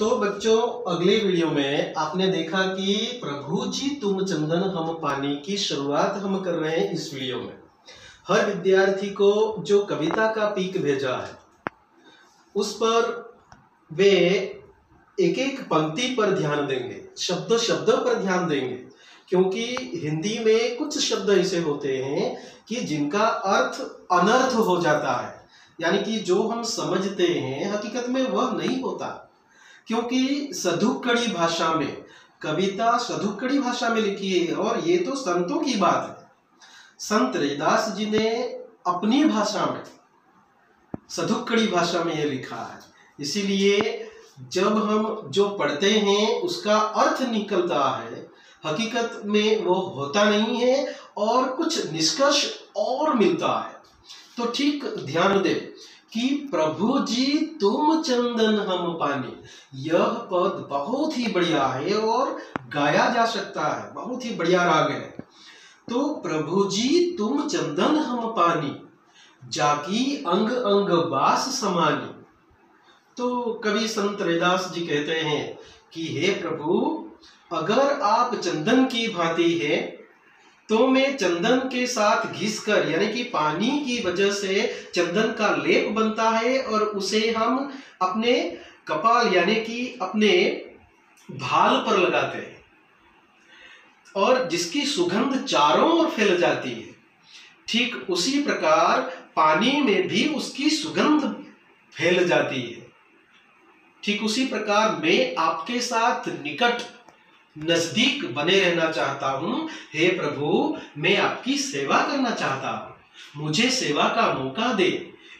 तो बच्चों, अगले वीडियो में आपने देखा कि प्रभु जी तुम चंदन हम पानी की शुरुआत हम कर रहे हैं। इस वीडियो में हर विद्यार्थी को जो कविता का पीक भेजा है उस पर वे एक एक पंक्ति पर ध्यान देंगे, शब्द शब्द पर ध्यान देंगे, क्योंकि हिंदी में कुछ शब्द ऐसे होते हैं कि जिनका अर्थ अनर्थ हो जाता है, यानी कि जो हम समझते हैं हकीकत में वह नहीं होता। क्योंकि सधुक्कड़ी भाषा में कविता सधुक्कड़ी भाषा में लिखी है और ये तो संतों की बात है। संत रैदास जी ने अपनी भाषा में सधुक्कड़ी भाषा में ये लिखा है, इसीलिए जब हम जो पढ़ते हैं उसका अर्थ निकलता है, हकीकत में वो होता नहीं है और कुछ निष्कर्ष और मिलता है। तो ठीक ध्यान दें कि प्रभु जी तुम चंदन हम पानी, यह पद बहुत ही बढ़िया है और गाया जा सकता है, बहुत ही बढ़िया राग है। तो प्रभु जी तुम चंदन हम पानी, जाकी अंग अंग बास समानी। तो कवि संत रैदास जी कहते हैं कि हे प्रभु, अगर आप चंदन की भांति है तो मैं चंदन के साथ घिसकर, यानी कि पानी की वजह से चंदन का लेप बनता है और उसे हम अपने कपाल यानी कि अपने भाल पर लगाते हैं और जिसकी सुगंध चारों ओर फैल जाती है। ठीक उसी प्रकार पानी में भी उसकी सुगंध फैल जाती है। ठीक उसी प्रकार मैं आपके साथ निकट नजदीक बने रहना चाहता हूं। हे प्रभु, मैं आपकी सेवा करना चाहता हूं, मुझे सेवा का मौका दे।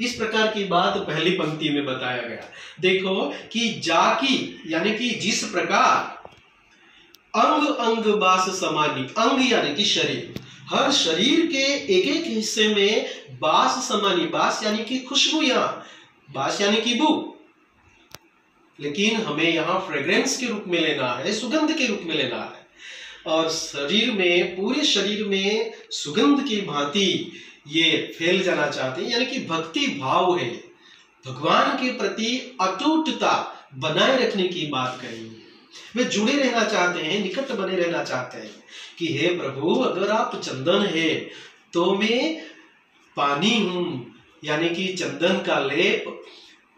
इस प्रकार की बात पहली पंक्ति में बताया गया। देखो कि जाकी यानी कि जिस प्रकार, अंग अंग बास समानी, अंग यानी कि शरीर, हर शरीर के एक एक हिस्से में बास समानी, बास यानी कि खुशबू, यहाँ बास यानी कि बू, लेकिन हमें यहाँ फ्रेग्रेंस के रूप में लेना है, सुगंध के रूप में लेना है। और शरीर में, पूरे शरीर में सुगंध की भांति ये फैल जाना चाहते हैं, यानी कि भक्ति भाव है, भगवान के प्रति अटूटता बनाए रखने की बात कही है। वे जुड़े रहना चाहते हैं, निकट बने रहना चाहते हैं कि हे प्रभु, अगर आप चंदन है तो मैं पानी हूं, यानी कि चंदन का लेप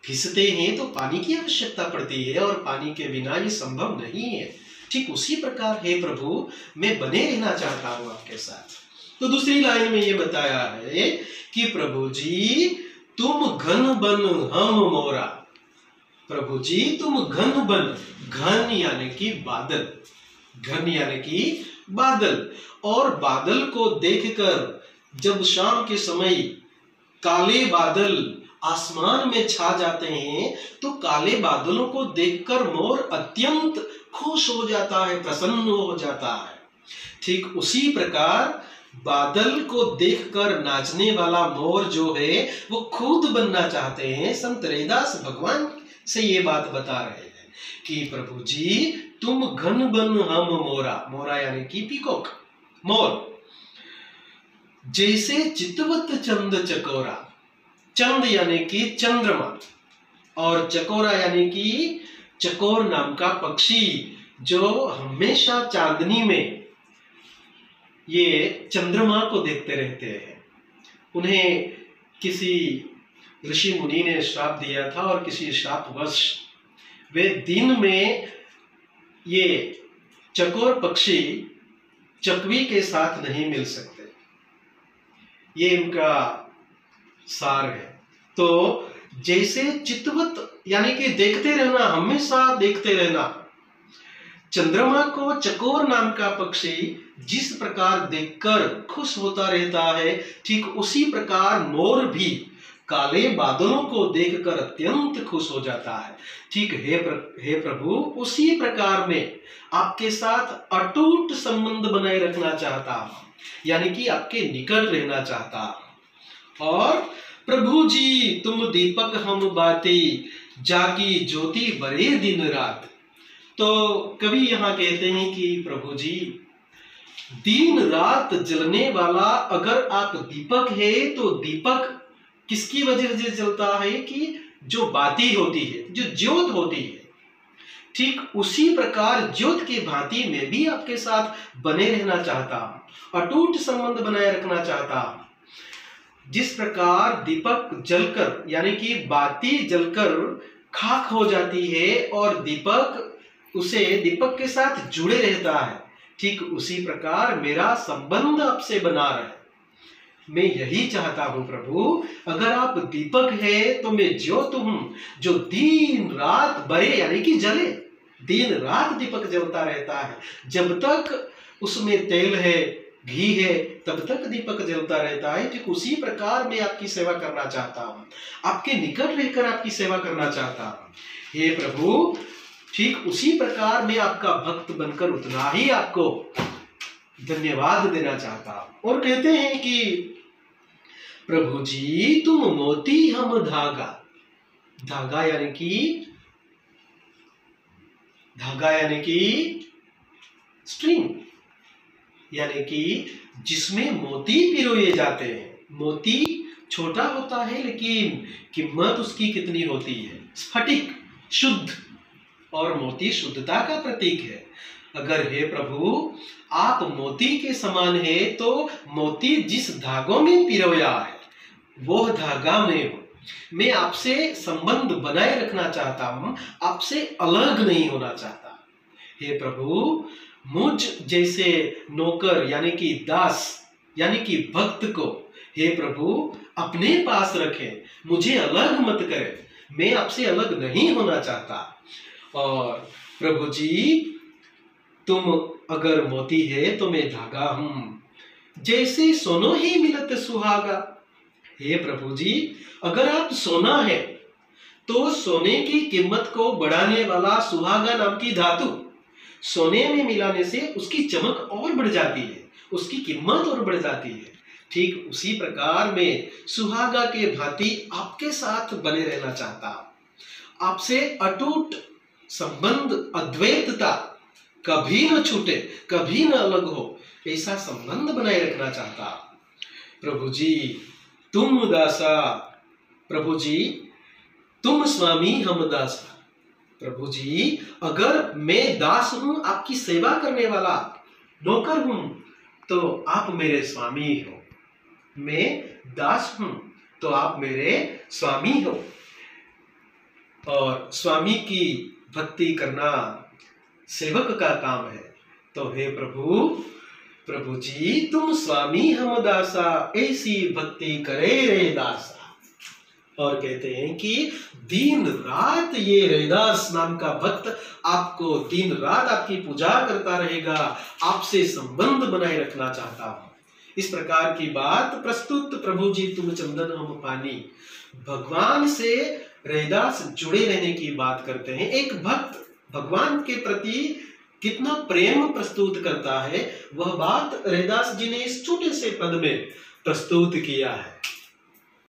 घिसते हैं तो पानी की आवश्यकता पड़ती है और पानी के बिना ये संभव नहीं है। ठीक उसी प्रकार हे प्रभु, मैं बने रहना चाहता हूं आपके साथ। तो दूसरी लाइन में ये बताया है कि प्रभु जी तुम घन बन हम मोरा। प्रभु जी तुम घन बन, घन यानी कि बादल, घन यानी कि बादल, और बादल को देखकर जब शाम के समय काले बादल आसमान में छा जाते हैं तो काले बादलों को देखकर मोर अत्यंत खुश हो जाता है, प्रसन्न हो जाता है। ठीक उसी प्रकार बादल को देखकर नाचने वाला मोर जो है वो खुद बनना चाहते हैं। संत रैदास भगवान से ये बात बता रहे हैं कि प्रभु जी तुम घन बन हम मोरा, मोरा यानी कि पीकॉक, मोर, जैसे चितवत चंद चकोरा, चंद यानी कि चंद्रमा और चकोरा यानी कि चकोर नाम का पक्षी जो हमेशा चांदनी में ये चंद्रमा को देखते रहते हैं। उन्हें किसी ऋषि मुनि ने श्राप दिया था और किसी श्रापवश वे दिन में ये चकोर पक्षी चकवी के साथ नहीं मिल सकते, ये इनका सार है। तो जैसे चितवत यानी कि देखते रहना, हमेशा देखते रहना, चंद्रमा को चकोर नाम का पक्षी जिस प्रकार देखकर खुश होता रहता है, ठीक उसी प्रकार मोर भी काले बादलों को देखकर अत्यंत खुश हो जाता है। ठीक हे प्रभु, उसी प्रकार में आपके साथ अटूट संबंध बनाए रखना चाहता हूं, यानी कि आपके निकट रहना चाहता हूं। और प्रभु जी तुम दीपक हम बाती, जाकी ज्योति बरे दिन रात। तो कवि यहाँ कहते हैं कि प्रभु जी दिन रात जलने वाला अगर आप दीपक है तो दीपक किसकी वजह से जलता है कि जो बाती होती है, जो ज्योत होती है, ठीक उसी प्रकार ज्योत की भांति मैं भी आपके साथ बने रहना चाहता हूं, अटूट संबंध बनाए रखना चाहता हूं। जिस प्रकार दीपक जलकर यानी कि बाती जलकर खाक हो जाती है और दीपक के साथ जुड़े रहता है, ठीक उसी प्रकार मेरा संबंध आपसे बना रहे। मैं यही चाहता हूं प्रभु, अगर आप दीपक है तो मैं ज्योत हूं जो दिन रात बरे यानी कि जले, दिन रात दीपक जलता रहता है। जब तक उसमें तेल है, घी है, तब तक दीपक जलता रहता है। ठीक उसी प्रकार मैं आपकी सेवा करना चाहता हूं, आपके निकट रहकर आपकी सेवा करना चाहता हूं। हे प्रभु, ठीक उसी प्रकार मैं आपका भक्त बनकर उतना ही आपको धन्यवाद देना चाहता हूं। और कहते हैं कि प्रभु जी तुम मोती हम धागा, धागा यानी कि स्ट्रिंग, यानी कि जिसमें मोती पिरोए जाते हैं। मोती छोटा होता है लेकिन कीमत उसकी कितनी होती है, स्फटिक शुद्ध, और मोती शुद्धता का प्रतीक है। अगर हे प्रभु आप मोती के समान है तो मोती जिस धागों में पिरोया है वो धागा में हो। मैं आपसे संबंध बनाए रखना चाहता हूं, आपसे अलग नहीं होना चाहता। हे प्रभु, मुझ जैसे नौकर यानी कि दास यानी कि भक्त को हे प्रभु अपने पास रखें, मुझे अलग मत करें, मैं आपसे अलग नहीं होना चाहता। और प्रभु जी तुम अगर मोती है तो मैं धागा हूं, जैसे सोनो ही मिलत सुहागा। हे प्रभु जी, अगर आप सोना है तो सोने की कीमत को बढ़ाने वाला सुहागा नाम की धातु सोने में मिलाने से उसकी चमक और बढ़ जाती है, उसकी कीमत और बढ़ जाती है। ठीक उसी प्रकार मैं सुहागा के भांति आपके साथ बने रहना चाहता हूं, आपसे अटूट संबंध, अद्वैतता कभी न छूटे, कभी न अलग हो, ऐसा संबंध बनाए रखना चाहता। प्रभु जी तुम दासा, प्रभु जी तुम स्वामी हम दासा। प्रभु जी अगर मैं दास हूं, आपकी सेवा करने वाला नौकर हूं, तो आप मेरे स्वामी हो। मैं दास हूं तो आप मेरे स्वामी हो। और स्वामी की भक्ति करना सेवक का काम है। तो हे प्रभु, प्रभु जी तुम स्वामी हम दासा, ऐसी भक्ति करे रे दासा। और कहते हैं कि दिन रात ये रैदास नाम का भक्त आपको दिन रात आपकी पूजा करता रहेगा, आपसे संबंध बनाए रखना चाहता हूं। इस प्रकार की बात प्रस्तुत प्रभु जी तुम चंदन हम पानी, भगवान से रैदास जुड़े रहने की बात करते हैं। एक भक्त भगवान के प्रति कितना प्रेम प्रस्तुत करता है, वह बात रैदास जी ने इस छोटे से पद में प्रस्तुत किया है।